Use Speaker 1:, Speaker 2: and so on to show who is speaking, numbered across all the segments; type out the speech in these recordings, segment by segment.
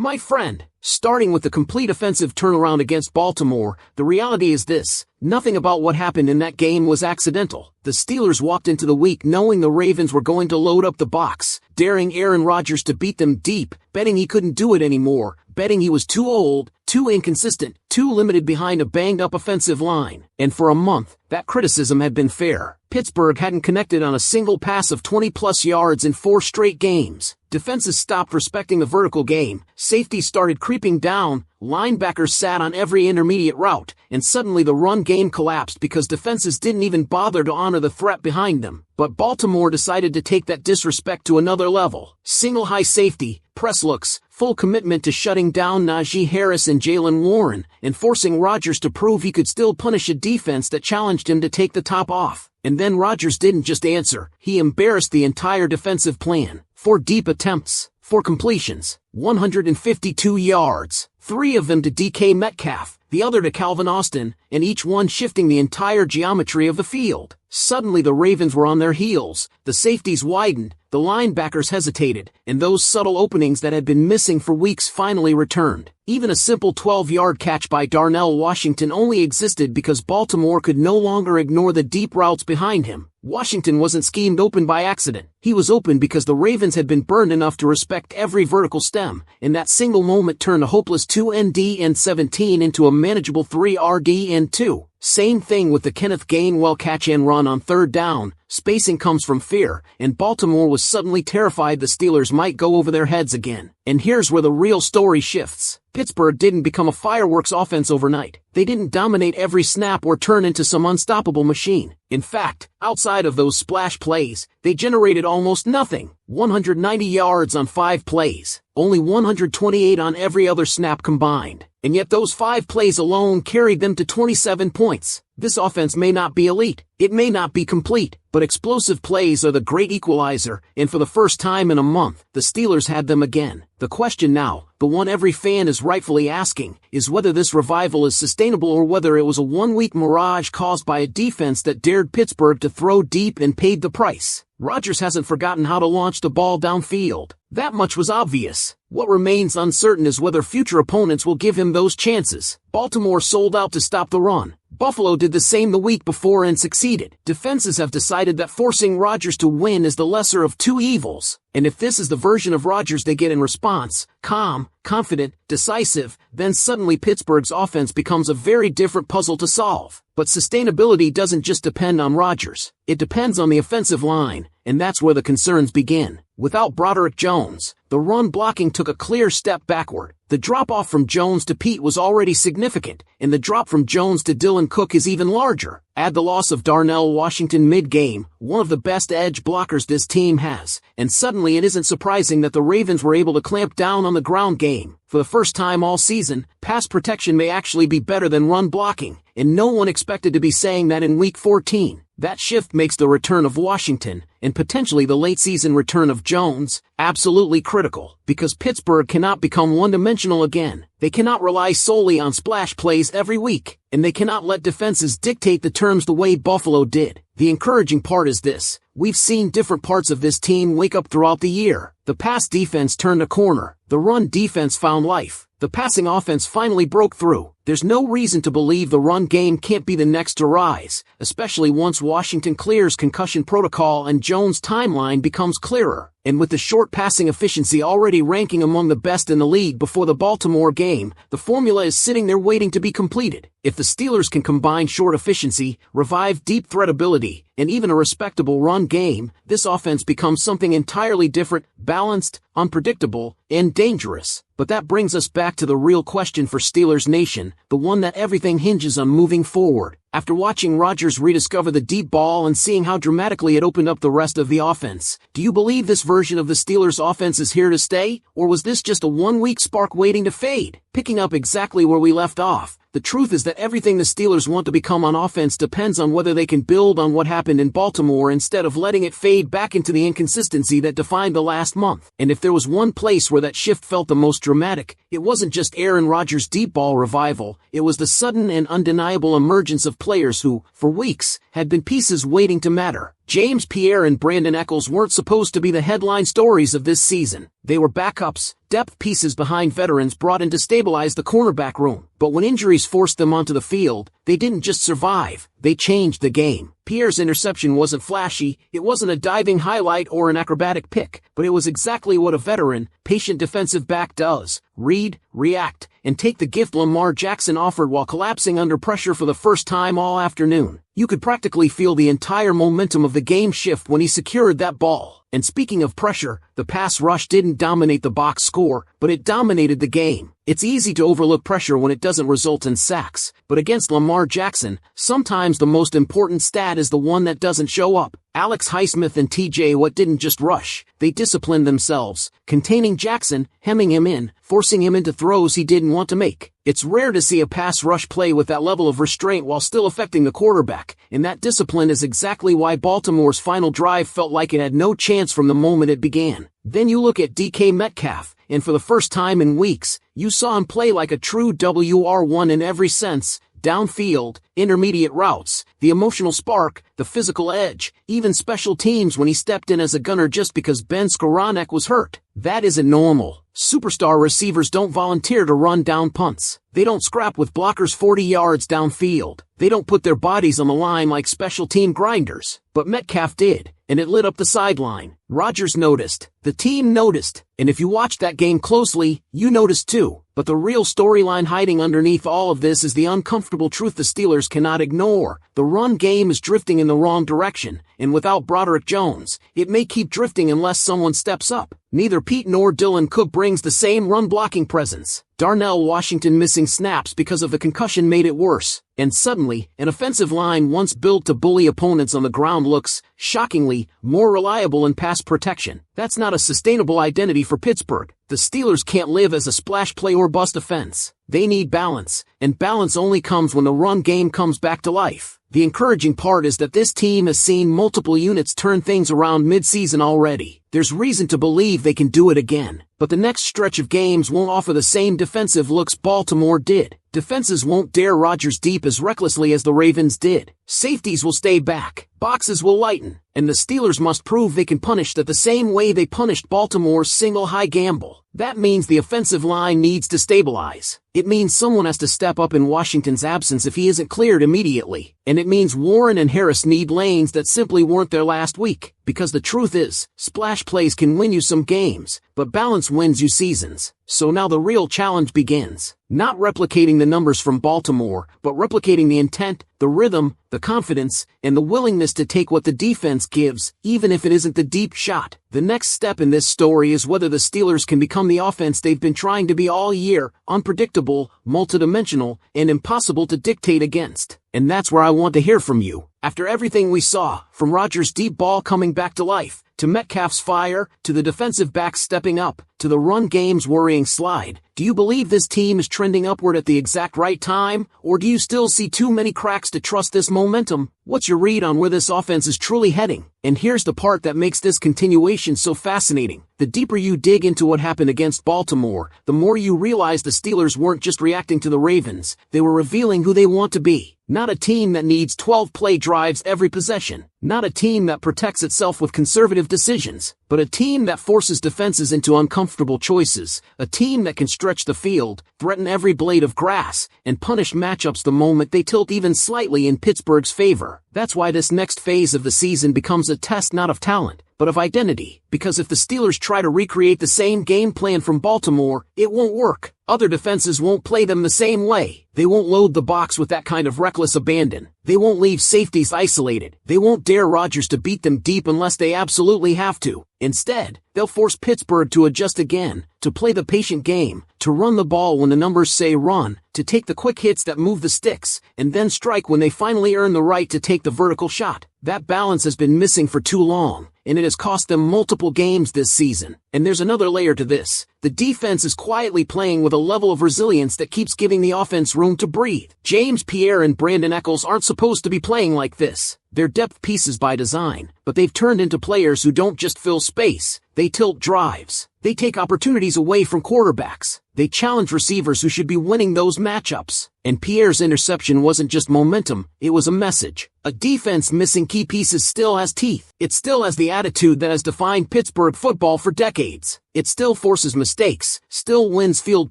Speaker 1: My friend, starting with the complete offensive turnaround against Baltimore, the reality is this: nothing about what happened in that game was accidental. The Steelers walked into the week knowing the Ravens were going to load up the box, daring Aaron Rodgers to beat them deep, betting he couldn't do it anymore, betting he was too old, too inconsistent, too limited behind a banged-up offensive line. And for a month, that criticism had been fair. Pittsburgh hadn't connected on a single pass of 20-plus yards in 4 straight games. Defenses stopped respecting the vertical game, safeties started creeping down, linebackers sat on every intermediate route, and suddenly the run game collapsed because defenses didn't even bother to honor the threat behind them. But Baltimore decided to take that disrespect to another level. Single high safety, press looks, full commitment to shutting down Najee Harris and Jaylen Warren, and forcing Rodgers to prove he could still punish a defense that challenged him to take the top off. And then Rodgers didn't just answer, he embarrassed the entire defensive plan. 4 deep attempts, 4 completions, 152 yards, 3 of them to DK Metcalf, the other to Calvin Austin, and each one shifting the entire geometry of the field. Suddenly the Ravens were on their heels, the safeties widened, the linebackers hesitated, and those subtle openings that had been missing for weeks finally returned. Even a simple 12-yard catch by Darnell Washington only existed because Baltimore could no longer ignore the deep routes behind him. Washington wasn't schemed open by accident. He was open because the Ravens had been burned enough to respect every vertical stem, and that single moment turned a hopeless 2-ND and 17 into a manageable 3-RD and 2. Same thing with the Kenneth Gainwell catch and run on 3rd down. Spacing comes from fear, and Baltimore was suddenly terrified the Steelers might go over their heads again. And here's where the real story shifts. Pittsburgh didn't become a fireworks offense overnight. They didn't dominate every snap or turn into some unstoppable machine. In fact, outside of those splash plays, they generated almost nothing. 190 yards on 5 plays, only 128 on every other snap combined. And yet those 5 plays alone carried them to 27 points. This offense may not be elite, it may not be complete, but explosive plays are the great equalizer, and for the first time in a month, the Steelers had them again. The question now, the one every fan is rightfully asking, is whether this revival is sustainable or whether it was a one-week mirage caused by a defense that dared Pittsburgh to throw deep and paid the price. Rodgers hasn't forgotten how to launch the ball downfield. That much was obvious. What remains uncertain is whether future opponents will give him those chances. Baltimore sold out to stop the run. Buffalo did the same the week before and succeeded. Defenses have decided that forcing Rodgers to win is the lesser of 2 evils. And if this is the version of Rodgers they get in response, calm, confident, decisive, then suddenly Pittsburgh's offense becomes a very different puzzle to solve. But sustainability doesn't just depend on Rodgers. It depends on the offensive line, and that's where the concerns begin. Without Broderick Jones, the run blocking took a clear step backward. The drop-off from Jones to Pete was already significant, and the drop from Jones to Dylan Cook is even larger. Add the loss of Darnell Washington mid-game, one of the best edge blockers this team has, and suddenly it isn't surprising that the Ravens were able to clamp down on the ground game. For the first time all season, pass protection may actually be better than run blocking, and no one expected to be saying that in Week 14. That shift makes the return of Washington, and potentially the late-season return of Jones, absolutely critical, because Pittsburgh cannot become one-dimensional again. They cannot rely solely on splash plays every week, and they cannot let defenses dictate the terms the way Buffalo did. The encouraging part is this: we've seen different parts of this team wake up throughout the year. The pass defense turned a corner. The run defense found life. The passing offense finally broke through. There's no reason to believe the run game can't be the next to rise, especially once Washington clears concussion protocol and Jones' timeline becomes clearer. And with the short passing efficiency already ranking among the best in the league before the Baltimore game, the formula is sitting there waiting to be completed. If the Steelers can combine short efficiency, revive deep threat ability, and even a respectable run game, this offense becomes something entirely different, balanced, unpredictable, and dangerous. But that brings us back to the real question for Steelers Nation, the one that everything hinges on moving forward. After watching Rodgers rediscover the deep ball and seeing how dramatically it opened up the rest of the offense, do you believe this version of the Steelers' offense is here to stay, or was this just a one-week spark waiting to fade? Picking up exactly where we left off, the truth is that everything the Steelers want to become on offense depends on whether they can build on what happened in Baltimore instead of letting it fade back into the inconsistency that defined the last month. And if there was one place where that shift felt the most dramatic, it wasn't just Aaron Rodgers' deep ball revival, it was the sudden and undeniable emergence of players who, for weeks, had been pieces waiting to matter. James Pierre and Brandon Eccles weren't supposed to be the headline stories of this season. They were backups, depth pieces behind veterans brought in to stabilize the cornerback room. But when injuries forced them onto the field, they didn't just survive, they changed the game. Pierre's interception wasn't flashy, it wasn't a diving highlight or an acrobatic pick, but it was exactly what a veteran, patient defensive back does: read, react, and take the gift Lamar Jackson offered while collapsing under pressure for the first time all afternoon. You could practically feel the entire momentum of the game shift when he secured that ball. And speaking of pressure, the pass rush didn't dominate the box score, but it dominated the game. It's easy to overlook pressure when it doesn't result in sacks, but against Lamar Jackson, sometimes the most important stat is the one that doesn't show up. Alex Highsmith and TJ Watt didn't just rush, they disciplined themselves, containing Jackson, hemming him in, forcing him into throws he didn't want to make. It's rare to see a pass rush play with that level of restraint while still affecting the quarterback, and that discipline is exactly why Baltimore's final drive felt like it had no chance from the moment it began. Then you look at DK Metcalf, and for the first time in weeks, you saw him play like a true WR1 in every sense: downfield, intermediate routes, the emotional spark, the physical edge, even special teams when he stepped in as a gunner just because Ben Skoranek was hurt. That isn't normal. Superstar receivers don't volunteer to run down punts. They don't scrap with blockers 40 yards downfield. They don't put their bodies on the line like special team grinders. But Metcalf did, and it lit up the sideline. Rodgers noticed. The team noticed. And if you watched that game closely, you noticed too. But the real storyline hiding underneath all of this is the uncomfortable truth the Steelers cannot ignore. The run game is drifting in the wrong direction, and without Broderick Jones, it may keep drifting unless someone steps up. Neither Pete nor Dylan Cook brings the same run-blocking presence. Darnell Washington missing snaps because of the concussion made it worse. And suddenly, an offensive line once built to bully opponents on the ground looks, shockingly, more reliable in pass protection. That's not a sustainable identity for Pittsburgh. The Steelers can't live as a splash play or bust offense. They need balance, and balance only comes when the run game comes back to life. The encouraging part is that this team has seen multiple units turn things around mid-season already. There's reason to believe they can do it again. But the next stretch of games won't offer the same defensive looks Baltimore did. Defenses won't dare Rodgers deep as recklessly as the Ravens did. Safeties will stay back. Boxes will lighten. And the Steelers must prove they can punish that the same way they punished Baltimore's single high gamble. That means the offensive line needs to stabilize. It means someone has to step up in Washington's absence if he isn't cleared immediately. And it means Warren and Harris need lanes that simply weren't there last week. Because the truth is, splash plays can win you some games, but balance wins you seasons. So now the real challenge begins. Not replicating the numbers from Baltimore, but replicating the intent, the rhythm, the confidence, and the willingness to take what the defense gives, even if it isn't the deep shot. The next step in this story is whether the Steelers can become the offense they've been trying to be all year: unpredictable, multidimensional, and impossible to dictate against. And that's where I want to hear from you. After everything we saw, from Rodgers' deep ball coming back to life, to Metcalf's fire, to the defensive backs stepping up, to the run game's worrying slide, do you believe this team is trending upward at the exact right time, or do you still see too many cracks to trust this momentum? What's your read on where this offense is truly heading? And here's the part that makes this continuation so fascinating. The deeper you dig into what happened against Baltimore, the more you realize the Steelers weren't just reacting to the Ravens, they were revealing who they want to be. Not a team that needs 12 play drives every possession. Not a team that protects itself with conservative decisions, but a team that forces defenses into uncomfortable choices. A team that can stretch the field, threaten every blade of grass, and punish matchups the moment they tilt even slightly in Pittsburgh's favor. That's why this next phase of the season becomes a test not of talent, but of identity. Because if the Steelers try to recreate the same game plan from Baltimore, it won't work. Other defenses won't play them the same way. They won't load the box with that kind of reckless abandon. They won't leave safeties isolated. They won't dare Rodgers to beat them deep unless they absolutely have to. Instead, they'll force Pittsburgh to adjust again, to play the patient game, to run the ball when the numbers say run, to take the quick hits that move the sticks, and then strike when they finally earn the right to take the vertical shot. That balance has been missing for too long, and it has cost them multiple games this season. And there's another layer to this. The defense is quietly playing with a level of resilience that keeps giving the offense room to breathe. James Pierre and Brandon Eccles aren't supposed to be playing like this. They're depth pieces by design, but they've turned into players who don't just fill space, they tilt drives. They take opportunities away from quarterbacks. They challenged receivers who should be winning those matchups. And Pierre's interception wasn't just momentum, it was a message. A defense missing key pieces still has teeth. It still has the attitude that has defined Pittsburgh football for decades. It still forces mistakes, still wins field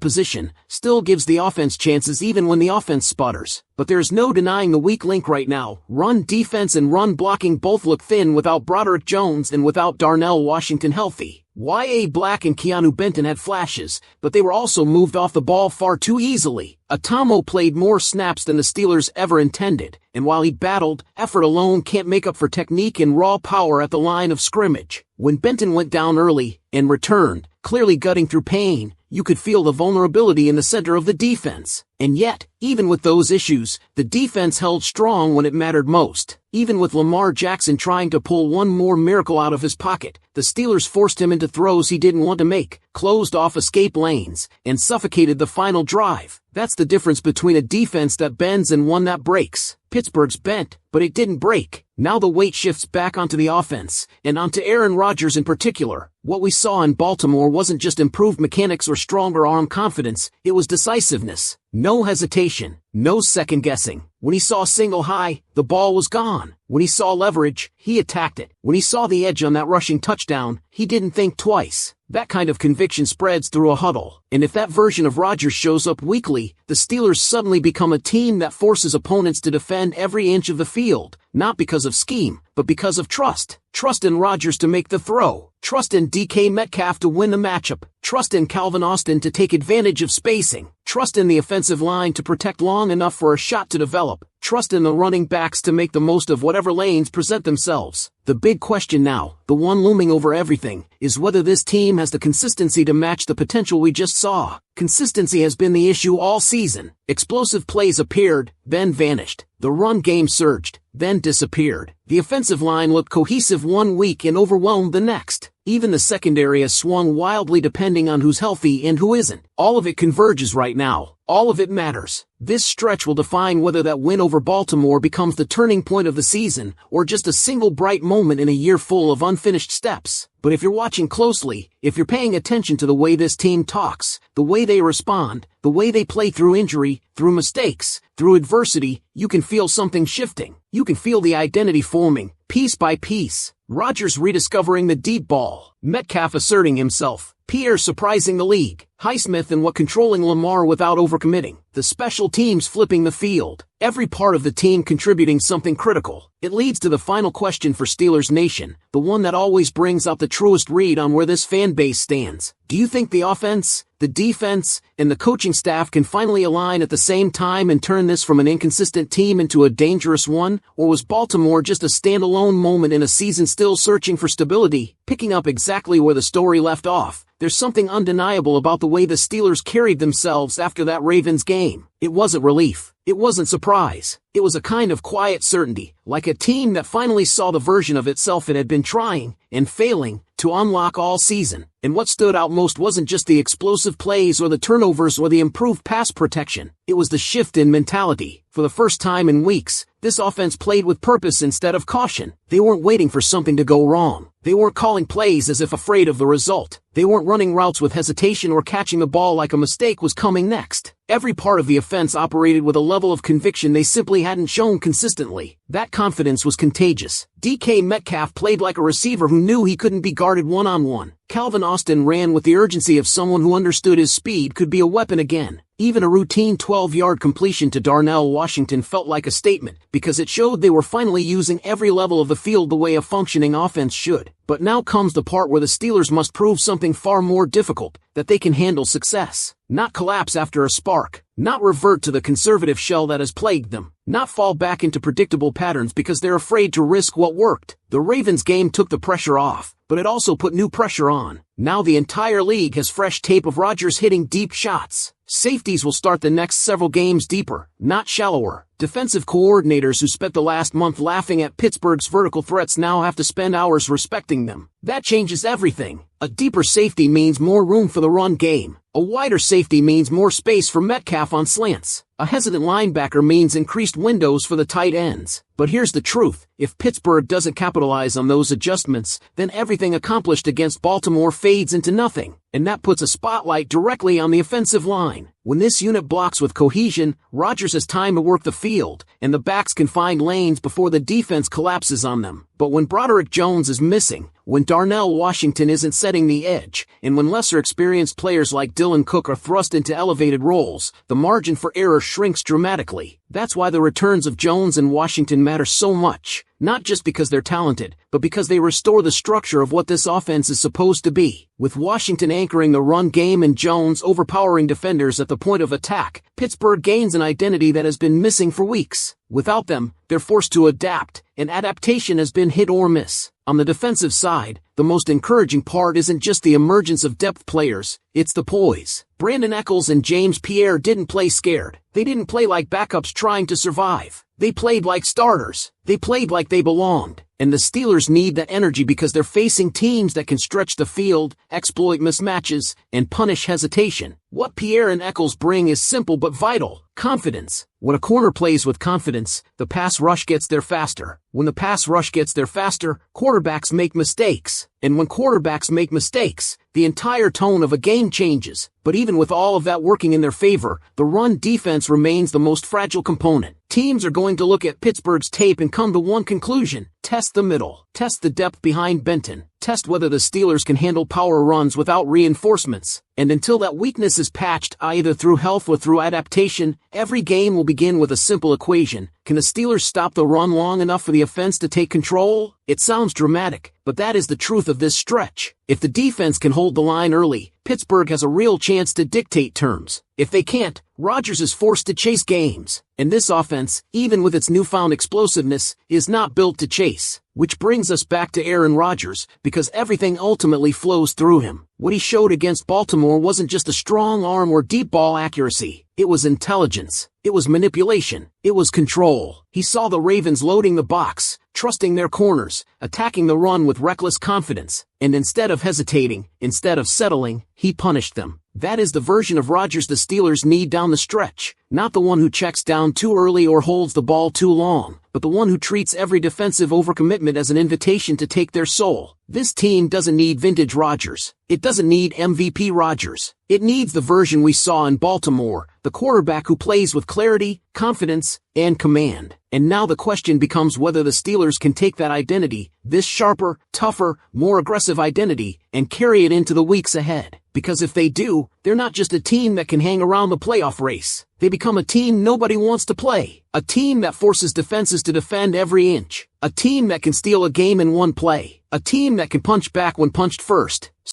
Speaker 1: position, still gives the offense chances even when the offense sputters. But there's no denying the weak link right now. Run defense and run blocking both look thin without Broderick Jones and without Darnell Washington healthy. Y.A. Black and Keanu Benton had flashes, but they were also moved off the ball far too easily. Atomo played more snaps than the Steelers ever intended, and while he battled, effort alone can't make up for technique and raw power at the line of scrimmage. When Benton went down early and returned, clearly gutting through pain, you could feel the vulnerability in the center of the defense. And yet, even with those issues, the defense held strong when it mattered most. Even with Lamar Jackson trying to pull one more miracle out of his pocket, the Steelers forced him into throws he didn't want to make, closed off escape lanes, and suffocated the final drive. That's the difference between a defense that bends and one that breaks. Pittsburgh's bent, but it didn't break. Now the weight shifts back onto the offense, and onto Aaron Rodgers in particular. What we saw in Baltimore wasn't just improved mechanics or stronger arm confidence, it was decisiveness. No hesitation, no second guessing. When he saw single high, the ball was gone. When he saw leverage, he attacked it. When he saw the edge on that rushing touchdown, he didn't think twice. That kind of conviction spreads through a huddle. And if that version of Rodgers shows up weekly, the Steelers suddenly become a team that forces opponents to defend every inch of the field, not because of scheme, but because of trust. Trust in Rodgers to make the throw. Trust in DK Metcalf to win the matchup. Trust in Calvin Austin to take advantage of spacing. Trust in the offensive line to protect long enough for a shot to develop. Trust in the running backs to make the most of whatever lanes present themselves. The big question now, the one looming over everything, is whether this team has the consistency to match the potential we just saw. Consistency has been the issue all season. Explosive plays appeared, then vanished. The run game surged, then disappeared. The offensive line looked cohesive one week and overwhelmed the next. Even the secondary has swung wildly depending on who's healthy and who isn't. All of it converges right now. All of it matters. This stretch will define whether that win over Baltimore becomes the turning point of the season or just a single bright moment in a year full of unfinished steps. But if you're watching closely, if you're paying attention to the way this team talks, the way they respond, the way they play through injury, through mistakes, through adversity, you can feel something shifting. You can feel the identity forming, piece by piece. Rodgers rediscovering the deep ball, Metcalf asserting himself, Pierre surprising the league, Highsmith and what controlling Lamar without overcommitting, the special teams flipping the field, every part of the team contributing something critical. It leads to the final question for Steelers Nation, the one that always brings out the truest read on where this fan base stands. Do you think the offense, the defense, and the coaching staff can finally align at the same time and turn this from an inconsistent team into a dangerous one? Or was Baltimore just a standalone moment in a season still searching for stability? Picking up exactly where the story left off, there's something undeniable about the way the Steelers carried themselves after that Ravens game. It wasn't relief. It wasn't surprise. It was a kind of quiet certainty, like a team that finally saw the version of itself it had been trying, and failing, to unlock all season. And what stood out most wasn't just the explosive plays or the turnovers or the improved pass protection. It was the shift in mentality. For the first time in weeks, this offense played with purpose instead of caution. They weren't waiting for something to go wrong. They weren't calling plays as if afraid of the result. They weren't running routes with hesitation or catching the ball like a mistake was coming next. Every part of the offense operated with a level of conviction they simply hadn't shown consistently. That confidence was contagious. DK Metcalf played like a receiver who knew he couldn't be guarded one-on-one. Calvin Austin ran with the urgency of someone who understood his speed could be a weapon again. Even a routine 12-yard completion to Darnell Washington felt like a statement, because it showed they were finally using every level of the field the way a functioning offense should. But now comes the part where the Steelers must prove something far more difficult, that they can handle success. Not collapse after a spark. Not revert to the conservative shell that has plagued them. Not fall back into predictable patterns because they're afraid to risk what worked. The Ravens game took the pressure off, but it also put new pressure on. Now the entire league has fresh tape of Rodgers hitting deep shots. Safeties will start the next several games deeper, not shallower. Defensive coordinators who spent the last month laughing at Pittsburgh's vertical threats now have to spend hours respecting them. That changes everything. A deeper safety means more room for the run game. A wider safety means more space for Metcalf on slants. A hesitant linebacker means increased windows for the tight ends. But But here's the truth, if Pittsburgh doesn't capitalize on those adjustments, then everything accomplished against Baltimore fades into nothing, and that puts a spotlight directly on the offensive line. When this unit blocks with cohesion, Rodgers has time to work the field, and the backs can find lanes before the defense collapses on them. But when Broderick Jones is missing, when Darnell Washington isn't setting the edge, and when lesser experienced players like Dylan Cook are thrust into elevated roles, the margin for error shrinks dramatically. That's why the returns of Jones and Washington matter so much, not just because they're talented, but because they restore the structure of what this offense is supposed to be. With Washington anchoring the run game and Jones overpowering defenders at the point of attack, Pittsburgh gains an identity that has been missing for weeks. Without them, they're forced to adapt, and adaptation has been hit or miss. On the defensive side, the most encouraging part isn't just the emergence of depth players, it's the poise. Brandon Echols and James Pierre didn't play scared. They didn't play like backups trying to survive. They played like starters. They played like they belonged. And the Steelers need that energy because they're facing teams that can stretch the field, exploit mismatches, and punish hesitation. What Pierre and Echols bring is simple but vital: confidence. When a corner plays with confidence, the pass rush gets there faster. When the pass rush gets there faster, quarterbacks make mistakes. And when quarterbacks make mistakes, the entire tone of a game changes. But even with all of that working in their favor, the run defense remains the most fragile component. Teams are going to look at Pittsburgh's tape and come to one conclusion: test the middle, test the depth behind Benton, test whether the Steelers can handle power runs without reinforcements. And until that weakness is patched, either through health or through adaptation, every game will begin with a simple equation: can the Steelers stop the run long enough for the offense to take control? It sounds dramatic, but that is the truth of this stretch. If the defense can hold the line early, Pittsburgh has a real chance to dictate terms. If they can't, Rodgers is forced to chase games. And this offense, even with its newfound explosiveness, is not built to chase. Which brings us back to Aaron Rodgers, because everything ultimately flows through him. What he showed against Baltimore wasn't just a strong arm or deep ball accuracy. It was intelligence. It was manipulation. It was control. He saw the Ravens loading the box, trusting their corners, attacking the run with reckless confidence, and instead of hesitating, instead of settling, he punished them. That is the version of Rodgers the Steelers need down the stretch, not the one who checks down too early or holds the ball too long, but the one who treats every defensive overcommitment as an invitation to take their soul. This team doesn't need vintage Rodgers. It doesn't need MVP Rodgers. It needs the version we saw in Baltimore, the quarterback who plays with clarity, confidence, and command. And now the question becomes whether the Steelers can take that identity, this sharper, tougher, more aggressive identity, and carry it into the weeks ahead. Because if they do, they're not just a team that can hang around the playoff race. They become a team nobody wants to play. A team that forces defenses to defend every inch. A team that can steal a game in one play. A team that can punch back when punched first.